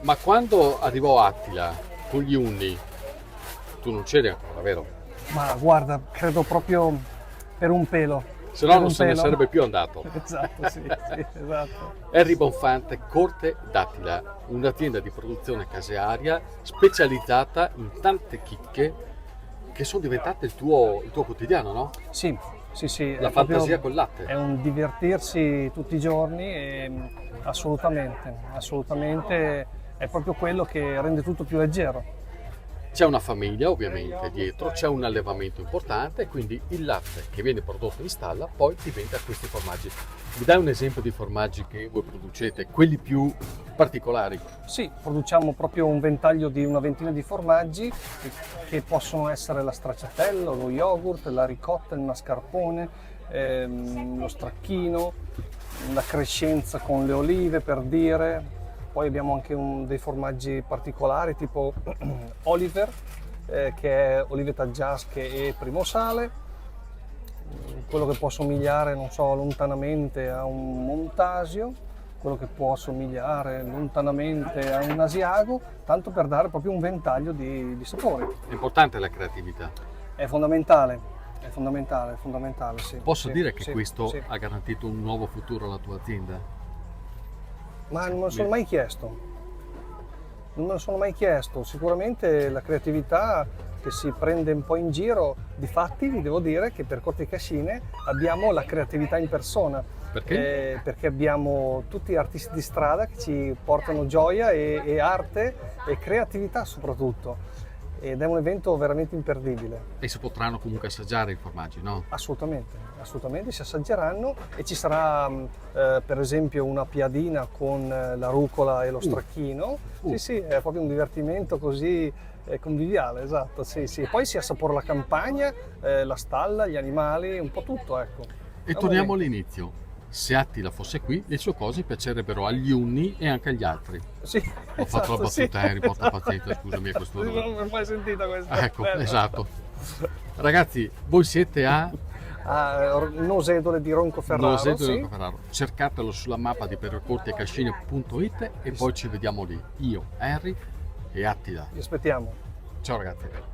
Ma quando arrivò Attila con gli Unni, tu non c'eri ancora, vero? Ma guarda, credo proprio per un pelo. Se no Per non un se ne pelo. sarebbe più andato. Esatto, sì, sì, esatto. Henry Bonfante, Corte d'Attila, un'azienda di produzione casearia specializzata in tante chicche che sono diventate il tuo quotidiano, no? Sì, sì, sì, La è proprio- fantasia col latte. È un divertirsi tutti i giorni e assolutamente, assolutamente è proprio quello che rende tutto più leggero. C'è una famiglia ovviamente dietro, c'è un allevamento importante, quindi il latte che viene prodotto in stalla poi diventa questi formaggi. Mi dai un esempio di formaggi che voi producete, quelli più particolari? Sì, produciamo proprio un ventaglio di una ventina di formaggi che possono essere la stracciatella, lo yogurt, la ricotta, il mascarpone, lo stracchino, la crescenza con le olive per dire. Poi abbiamo anche dei formaggi particolari tipo Oliver, che è olive taggiasche e primosale, quello che può somigliare, non so, lontanamente a un Montasio, quello che può somigliare lontanamente a un Asiago, tanto per dare proprio un ventaglio di sapori. È importante la creatività. È fondamentale, è fondamentale, è fondamentale, sì. Posso sì, dire che sì, questo sì. ha garantito un nuovo futuro alla tua azienda? Ma non me lo sono mai chiesto. Non me lo sono mai chiesto. Sicuramente la creatività che si prende un po' in giro, difatti vi devo dire che per Corte Cascine abbiamo la creatività in persona. Perché? Perché abbiamo tutti artisti di strada che ci portano gioia e arte e creatività soprattutto. Ed è un evento veramente imperdibile. E si potranno comunque assaggiare i formaggi, no? Assolutamente, assolutamente si assaggeranno e ci sarà per esempio una piadina con la rucola e lo stracchino. Sì, sì, è proprio un divertimento così conviviale, esatto, sì, sì. Poi si assapora la campagna, la stalla, gli animali, un po' tutto, ecco. E È un torniamo momento. all'inizio. Se Attila fosse qui, le sue cose piacerebbero agli Unni e anche agli altri. Sì, Ho fatto la esatto, sì. battuta, Henry, porta pazienza, scusami a questo Non punto. l'ho mai sentita questa. Ecco, Bella. esatto. Ragazzi, voi siete a Nosedole di Roncoferraro, Noseto sì. di Ferraro. Cercatelo sulla mappa di percortiecascine.it e poi ci vediamo lì. Io, Henry e Attila. Vi aspettiamo. Ciao ragazzi.